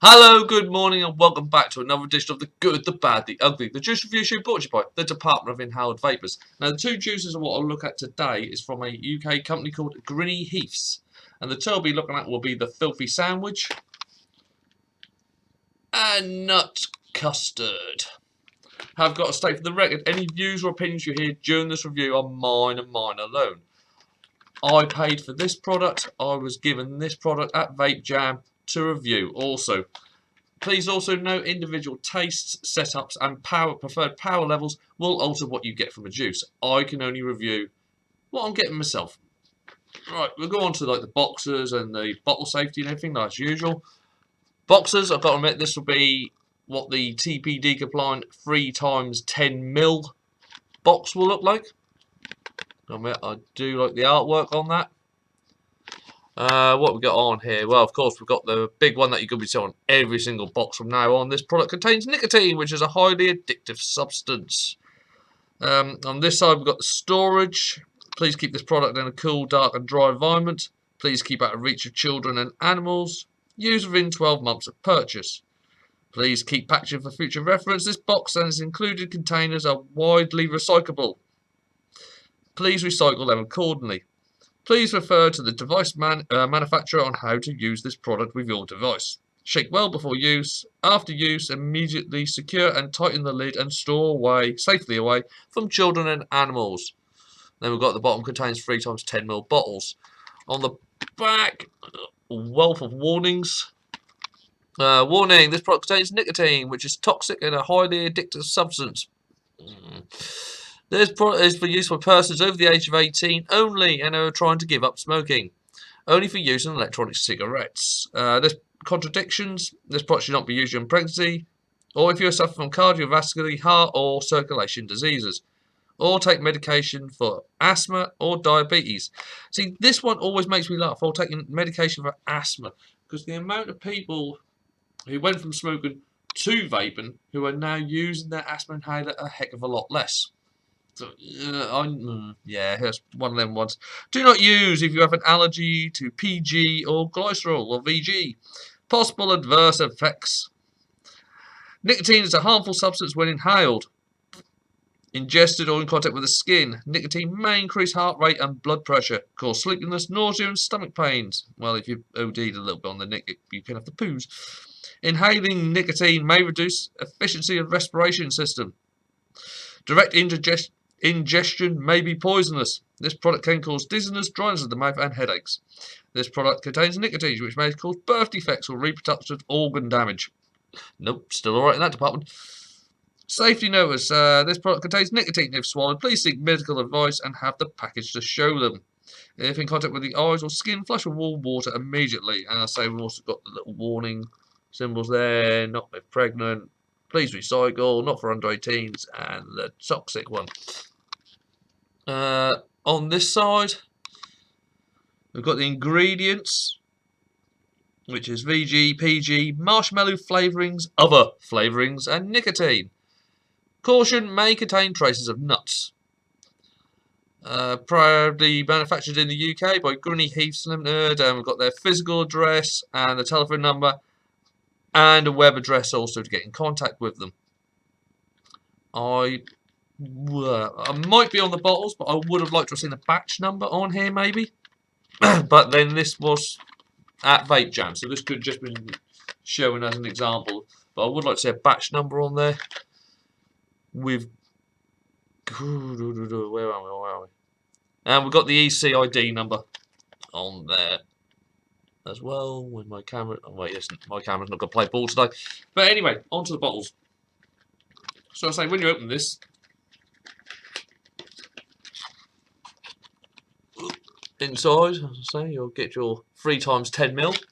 Hello, good morning, and welcome back to another edition of the Good, the Bad, the Ugly. The juice review show brought to you by the Department of Inhaled Vapours. Now, the two juices of what I'll look at today is from a UK company called Grinny Heaths. And the two I'll be looking at will be the Filthy Sandwich and Nut Custard. I've got to state for the record, any views or opinions you hear during this review are mine and mine alone. I paid for this product. I was given this product at Vape Jam to review also. Please also note individual tastes, setups, and preferred power levels will alter what you get from a juice. I can only review what I'm getting myself. Right, we'll go on to like the boxes and the bottle safety and everything, as usual. Boxes, I've got to admit, this will be what the TPD compliant 3 times 10mm box will look like. I do like the artwork on that. What we got on here? Well, of course, we've got the big one that you could be selling every single box from now on. This product contains nicotine, which is a highly addictive substance. On this side, we've got the storage. Please keep this product in a cool, dark, and dry environment. Please keep out of reach of children and animals. Use within 12 months of purchase. Please keep packaging for future reference. This box and its included containers are widely recyclable. Please recycle them accordingly. Please refer to the device manufacturer on how to use this product with your device. Shake well before use. After use, immediately secure and tighten the lid and store safely away from children and animals. Then we've got the bottom contains 3 times 10mm bottles. On the back, wealth of warnings. Warning, this product contains nicotine, which is toxic and a highly addictive substance. This product is for use by persons over the age of 18 only and are trying to give up smoking. Only for use in electronic cigarettes. There's contradictions. This product should not be used during pregnancy, or if you suffer from cardiovascular, heart, or circulation diseases, or take medication for asthma or diabetes. See, this one always makes me laugh, or taking medication for asthma, because the amount of people who went from smoking to vaping who are now using their asthma inhaler a heck of a lot less. So, yeah, here's one of them ones. Do not use if you have an allergy to PG or glycerol or VG. Possible adverse effects. Nicotine is a harmful substance when inhaled, ingested, or in contact with the skin. Nicotine may increase heart rate and blood pressure, cause sleepiness, nausea, and stomach pains. Well, if you OD'd a little bit on the nic, you can have the poos. Inhaling nicotine may reduce efficiency of respiration system. Direct ingestion may be poisonous. This product can cause dizziness, dryness of the mouth, and headaches. This product contains nicotine, which may cause birth defects or reproductive organ damage. Nope, still alright in that department. Safety notice. This product contains nicotine. If swallowed, please seek medical advice and have the package to show them. If in contact with the eyes or skin, flush with warm water immediately. And I say we've also got the little warning symbols there. Not if pregnant. Please recycle, not for under 18s, and the toxic one. On this side, we've got the ingredients, which is VG, PG, marshmallow flavourings, other flavourings, and nicotine. Caution, may contain traces of nuts. Proudly manufactured in the UK by Grinny Heaths Limited, and we've got their physical address and the telephone number, and a web address also to get in contact with them. I might be on the bottles, but I would have liked to have seen a batch number on here, maybe. But then this was at Vape Jam, so this could have just been shown as an example. But I would like to see a batch number on there. With where are we? And we've got the ECID number on there as well. With my camera, oh wait, yes, my camera's not going to play ball today. But anyway, onto the bottles. So I say, when you open this, inside, as I say, you'll get your 3 times 10mm.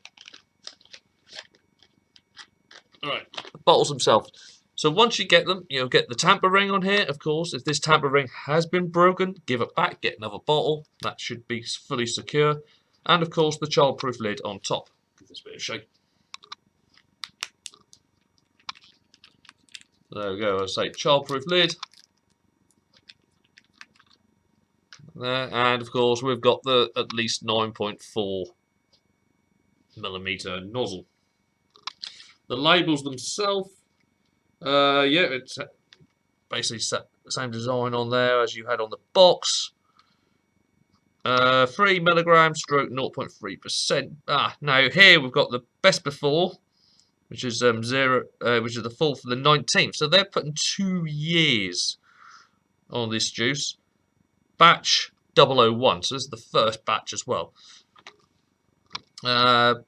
Alright, the bottles themselves. So once you get them, you'll get the tamper ring on here, of course. If this tamper ring has been broken, give it back, get another bottle. That should be fully secure. And of course, the childproof lid on top. Give this a bit of a shake. There we go, as I say, childproof lid. There, and of course, we've got the at least 9.4mm nozzle. The labels themselves, yeah, it's basically the same design on there as you had on the box. 3 milligrams stroke 0.3%. Now here we've got the best before, which is which is the 4th for the 19th. So they're putting 2 years on this juice. Batch 001. So this is the first batch as well.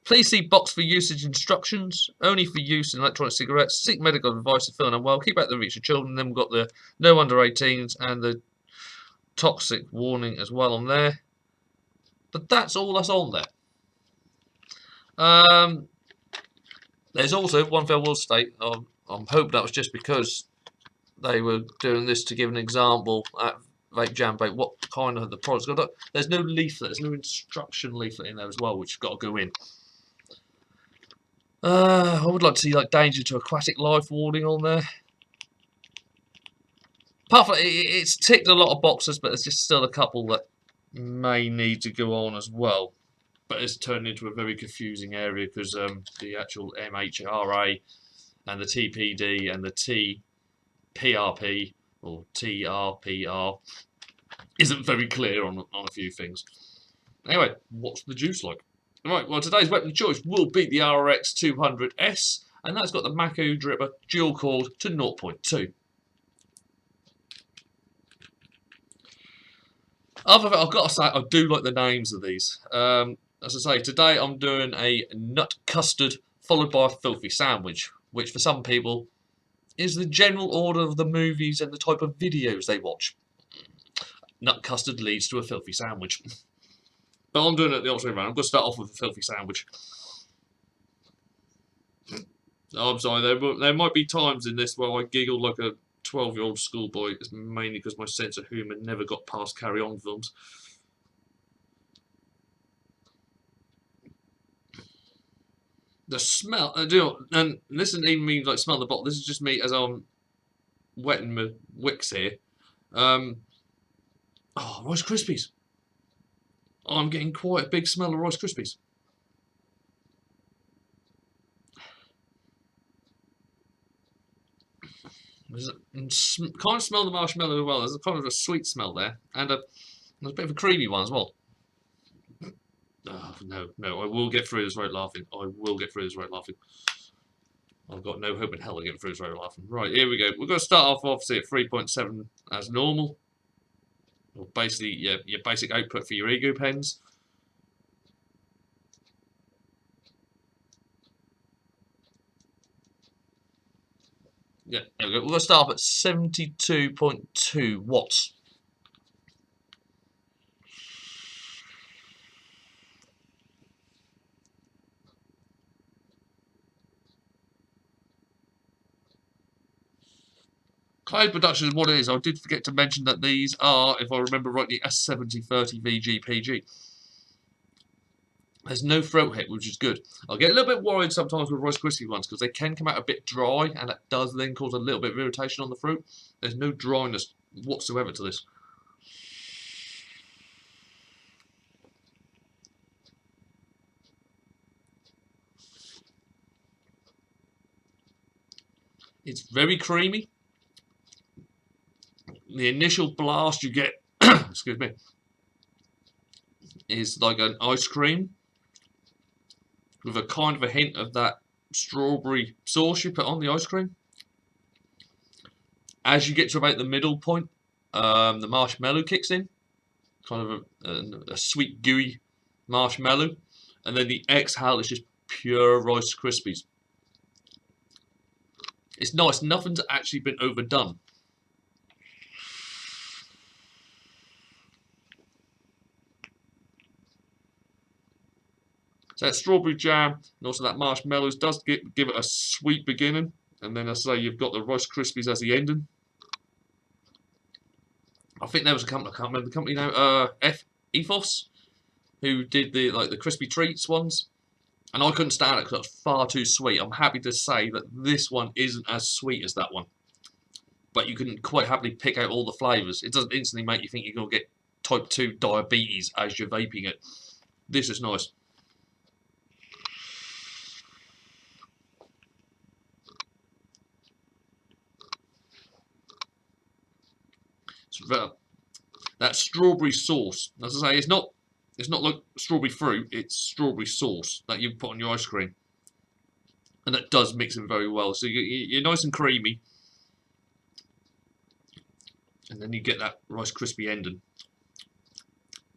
Please see box for usage instructions. Only for use in electronic cigarettes. Seek medical advice if feeling unwell. Keep out of the reach of children. Then we've got the no under 18s and the toxic warning as well on there. But that's all that's on there. There's also one thing I will state. I'm hoping that was just because they were doing this to give an example at Vape Jam Vape what kind of the product's got. There's no leaflet. There's no instruction leaflet in there as well, which has got to go in. I would like to see like danger to aquatic life warning on there. Apart from it's ticked a lot of boxes, but there's just still a couple that may need to go on as well. But it's turned into a very confusing area because the actual MHRA and the TPD and the TPRP or TRPR isn't very clear on a few things. Anyway, what's the juice like? Right, well, today's weapon of choice will be the RX 200S, and that's got the Mako dripper dual cooled to 0.2. Other than that, I've got to say, I do like the names of these. As I say, today I'm doing a nut custard followed by a filthy sandwich, which for some people is the general order of the movies and the type of videos they watch. Nut custard leads to a filthy sandwich. But I'm doing it the opposite way around. I'm going to start off with a filthy sandwich. Oh, I'm sorry, there might be times in this where I giggle like a 12-year-old schoolboy. It's mainly because my sense of humour never got past Carry On films. The smell, and this isn't even me like smell the bottle. This is just me as I'm wetting my wicks here. Rice Krispies. I'm getting quite a big smell of Rice Krispies. Can't smell the marshmallow as well. There's a kind of a sweet smell there, and there's a bit of a creamy one as well. Oh, no, I will get through this without laughing. I will get through this without laughing. I've got no hope in hell of getting through this without laughing. Right, here we go. We're going to start off obviously at 3.7 as normal. Or basically your basic output for your ego pens. Yeah, there we go. We're going to start off at 72.2 watts. Cloud production is what it is. I did forget to mention that these are, if I remember rightly, a 7030 VGPG. There's no throat hit, which is good. I'll get a little bit worried sometimes with Rice Krispie ones because they can come out a bit dry, and that does then cause a little bit of irritation on the fruit. There's no dryness whatsoever to this. It's very creamy. The initial blast you get, excuse me, is like an ice cream with a kind of a hint of that strawberry sauce you put on the ice cream. As you get to about the middle point, the marshmallow kicks in, kind of a sweet gooey marshmallow, and then the exhale is just pure Rice Krispies. It's nice. Nothing's actually been overdone. So that strawberry jam and also that marshmallows does give it a sweet beginning, and then as I say, you've got the Rice Krispies as the ending. I think there was a company, I can't remember the company now, Ethos, who did the crispy treats ones, and I couldn't stand it because it was far too sweet. I'm happy to say that this one isn't as sweet as that one, but you can quite happily pick out all the flavours. It doesn't instantly make you think you're going to get type 2 diabetes as you're vaping it. This is nice. But that strawberry sauce, as I say, it's not like strawberry fruit. It's strawberry sauce that you put on your ice cream, and that does mix in very well. So you're nice and creamy, and then you get that Rice Krispie ending.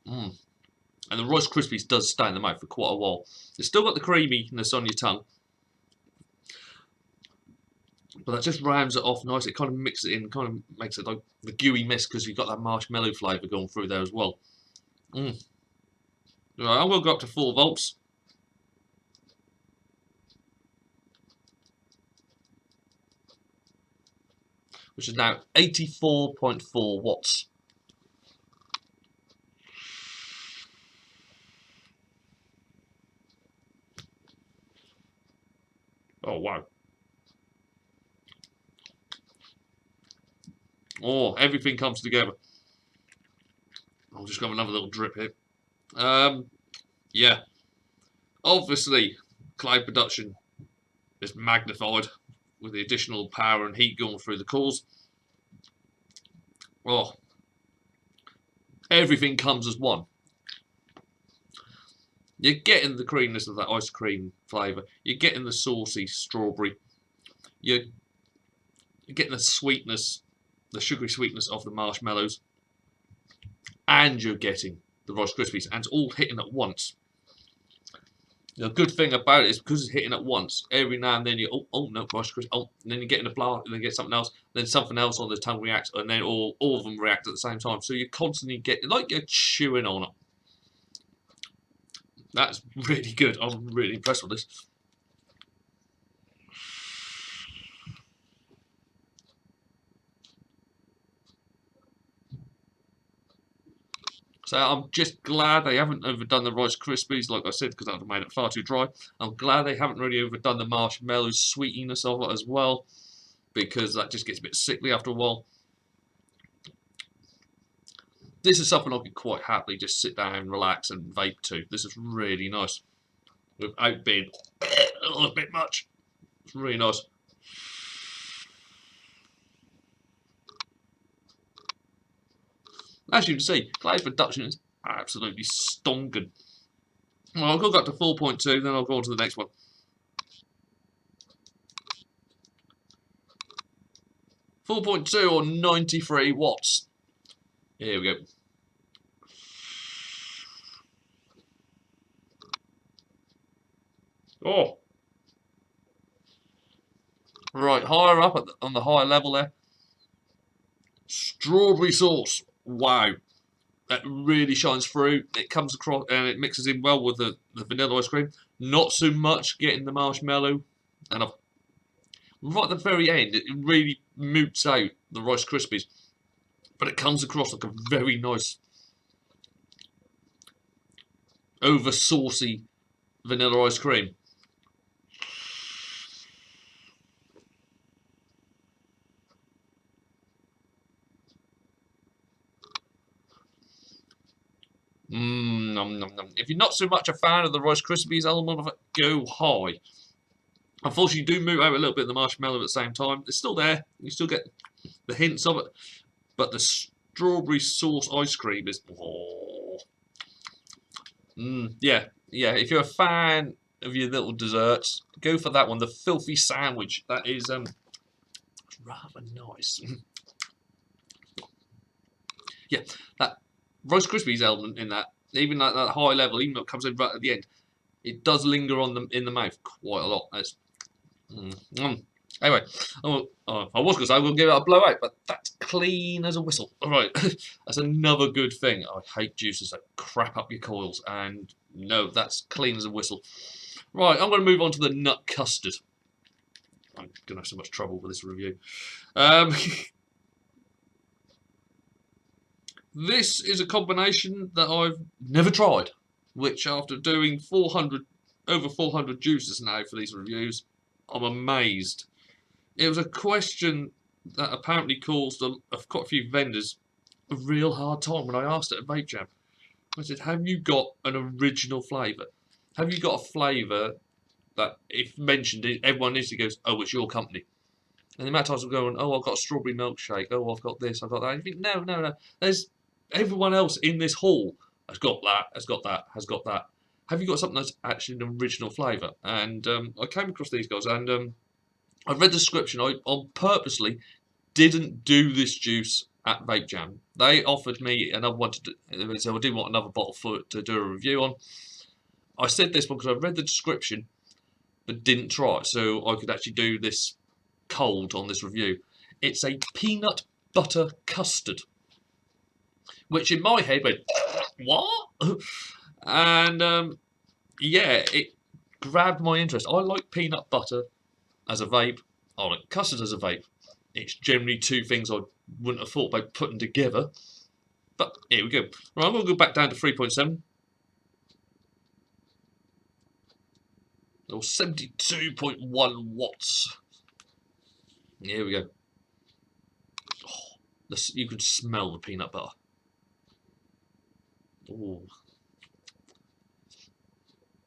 And the Rice Krispies does stay in the mouth for quite a while. It's still got the creaminess on your tongue, but that just rounds it off nice. It kind of mixes it in, kind of makes it like the gooey mist because you've got that marshmallow flavour going through there as well. Right, I'm going to go up to 4 volts. Which is now 84.4 watts. Oh, wow. Oh, everything comes together. I'll just have another little drip here. Yeah. Obviously, cloud production is magnified with the additional power and heat going through the cores. Oh, everything comes as one. You're getting the creaminess of that ice cream flavour. You're getting the saucy strawberry. You're getting the sweetness, the sugary sweetness of the marshmallows. And you're getting the Rice Krispies. And it's all hitting at once. The good thing about it is because it's hitting at once, every now and then you oh no, Rice Krispies, oh, and then you get in a blast, and then get something else, then something else on the tongue reacts, and then all of them react at the same time. So you constantly get, like you're chewing on it. That's really good. I'm really impressed with this. So I'm just glad they haven't overdone the Rice Krispies, like I said, because that would have made it far too dry. I'm glad they haven't really overdone the marshmallow sweetiness of it as well, because that just gets a bit sickly after a while. This is something I could quite happily just sit down, relax, and vape to. This is really nice, without being a little bit much. It's really nice. As you can see, cloud production is absolutely stonking. Well, I'll go up to 4.2, then I'll go on to the next one. 4.2 or 93 watts. Here we go. Oh. Right, higher up on the higher level there. Strawberry sauce. Wow. That really shines through. It comes across and it mixes in well with the vanilla ice cream. Not so much getting the marshmallow. And right at the very end, it really moots out the Rice Krispies. But it comes across like a very nice, over saucy vanilla ice cream. Nom, nom, nom. If you're not so much a fan of the Rice Krispies element of it, go high. Unfortunately, you do move out a little bit of the marshmallow at the same time. It's still there. You still get the hints of it. But the strawberry sauce ice cream is... Oh. Yeah. If you're a fan of your little desserts, go for that one. The filthy sandwich. That is rather nice. Yeah, that Rice Krispies element in that, even at that high level, even though it comes in right at the end, it does linger on them in the mouth quite a lot. That's, Anyway, I was going to say I'm going to give it a blowout, but that's clean as a whistle. All right, that's another good thing. I hate juices that crap up your coils, and no, that's clean as a whistle. Right, I'm going to move on to the nut custard. I'm going to have so much trouble with this review. This is a combination that I've never tried, which after doing over 400 juices now for these reviews, I'm amazed. It was a question that apparently caused quite a few vendors a real hard time when I asked it at Vape Jam. I said, have you got an original flavour? Have you got a flavour that, if mentioned, everyone instantly goes, oh, it's your company? And the amount of times I'm going, oh, I've got a strawberry milkshake. Oh, I've got this, I've got that. And you think, no, no, no. There's everyone else in this hall has got that, has got that, has got that. Have you got something that's actually an original flavour? And I came across these guys, and I read the description. I purposely didn't do this juice at Vape Jam. They offered me another one to do, so I did want another bottle to do a review on. I said this one because I read the description, but didn't try it, so I could actually do this cold on this review. It's a peanut butter custard, which in my head went, what? And yeah, it grabbed my interest. I like peanut butter as a vape. I like custard as a vape. It's generally two things I wouldn't have thought about putting together. But here we go. Right, I'm going to go back down to 3.7. Or 72.1 watts. Here we go. Oh, you can smell the peanut butter. Ooh.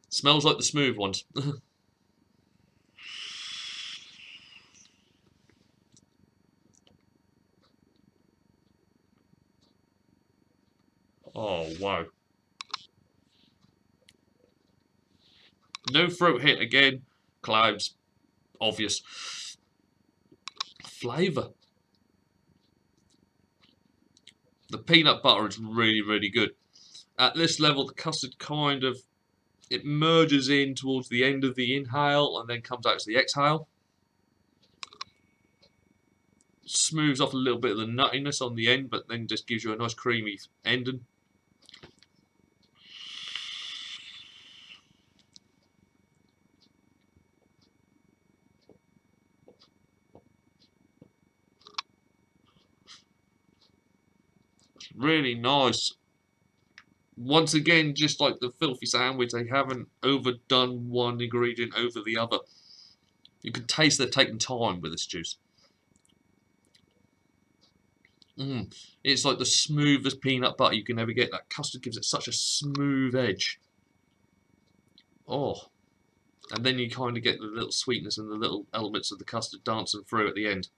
Smells like the smooth ones. Oh, wow. No throat hit again. Clouds. Obvious. Flavour. The peanut butter is really, really good. At this level, the custard kind of, it merges in towards the end of the inhale and then comes out to the exhale. Smooths off a little bit of the nuttiness on the end, but then just gives you a nice creamy ending. Really nice. Once again, just like the filthy sandwich, they haven't overdone one ingredient over the other. You can taste they've taken time with this juice. It's like the smoothest peanut butter you can ever get. That custard gives it such a smooth edge. Oh. And then you kind of get the little sweetness and the little elements of the custard dancing through at the end.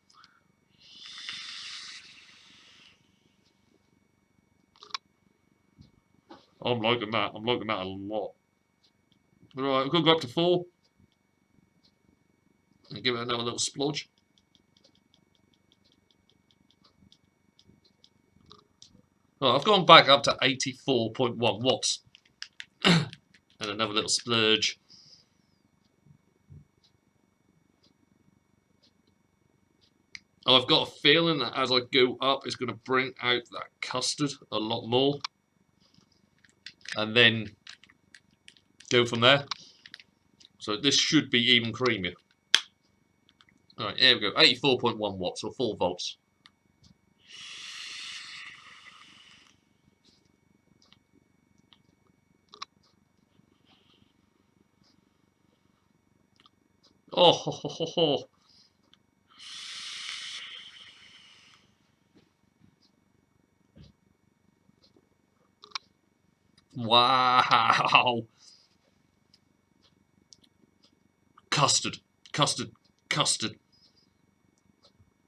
I'm liking that. I'm liking that a lot. Right, I'm going to go up to 4. And give it another little splodge. Right, I've gone back up to 84.1 watts. And another little splurge. I've got a feeling that as I go up, it's going to bring out that custard a lot more. And then go from there. So this should be even creamier. Alright, here we go. 84.1 watts, or 4 volts. Oh, ho, ho, ho, ho. Wow. Custard, custard, custard.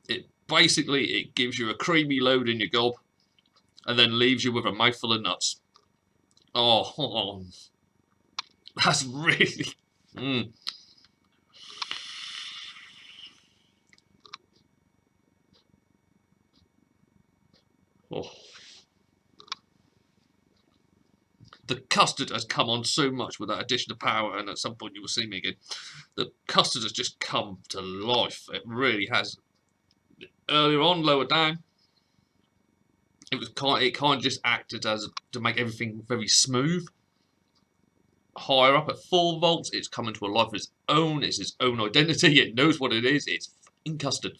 It gives you a creamy load in your gob and then leaves you with a mouthful of nuts. Oh, that's really... Oh. The custard has come on so much with that addition of power, and at some point you will see me again. The custard has just come to life. It really has. Earlier on, lower down, it kind of just acted as to make everything very smooth. Higher up at 4 volts, it's come into a life of its own. It's its own identity. It knows what it is. It's fucking custard.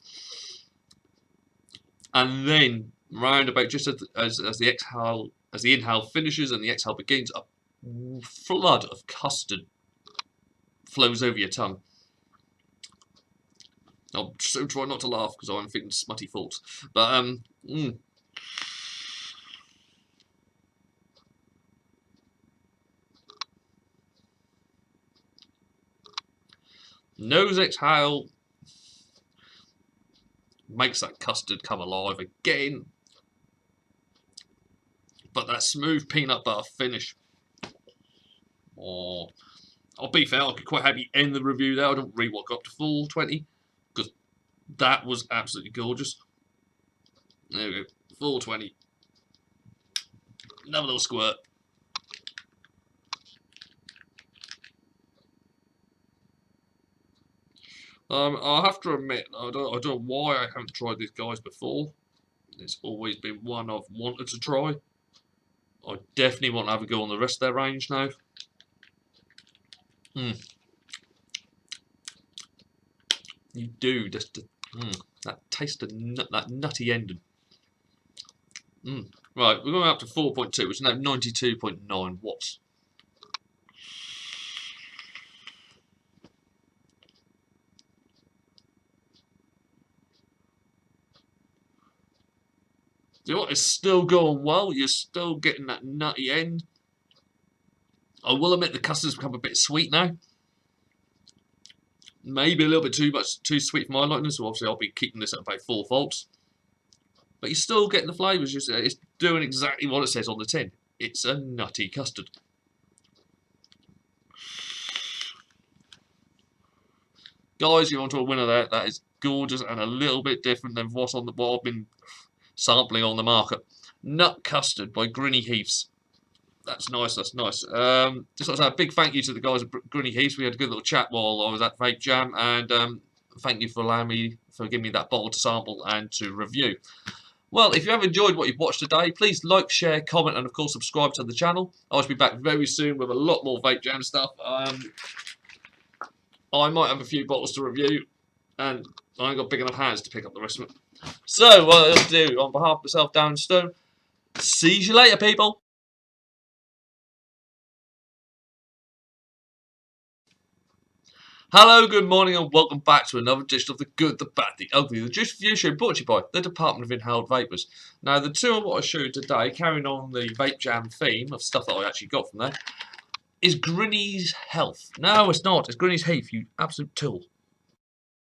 And then round about just as the exhale, as the inhale finishes and the exhale begins, a flood of custard flows over your tongue. I'll so try not to laugh because I'm thinking smutty thoughts. But nose exhale, makes that custard come alive again. But that smooth peanut butter finish. Oh, I'll be fair, I could quite happy end the review there. I don't really want to go up to full 20 because that was absolutely gorgeous. There we go, full 20. Another little squirt. I have to admit, I don't know why I haven't tried these guys before. It's always been one I've wanted to try. I definitely want to have a go on the rest of their range now. You do, just that taste of that nutty ending. Right, we're going up to 4.2, which is now 92.9 watts. Do you know what? It's still going well. You're still getting that nutty end. I will admit the custard's become a bit sweet now. Maybe a little bit too sweet for my liking, so obviously I'll be keeping this at about 4 volts. But you're still getting the flavours. It's doing exactly what it says on the tin. It's a nutty custard. Guys, you're onto a winner there. That is gorgeous and a little bit different than what I've been sampling on the market. Nut Custard by Grinny Heaths. That's nice, that's nice. Just want to say a big thank you to the guys at Grinny Heaths. We had a good little chat while I was at Vape Jam, and thank you for giving me that bottle to sample and to review. Well, if you have enjoyed what you've watched today, please like, share, comment, and of course subscribe to the channel. I will be back very soon with a lot more Vape Jam stuff. I might have a few bottles to review, and I ain't got big enough hands to pick up the rest of it. So, what I'll do, on behalf of myself, Darren Stone, see you later, people. Hello, good morning, and welcome back to another edition of The Good, The Bad, The Ugly, the Juice Review Show, brought to you by the Department of Inhaled Vapours. Now, the two of what I showed today, carrying on the Vape Jam theme of stuff that I actually got from there, is Grinny's Health. No, it's not. It's Grinny's Heath, you absolute tool.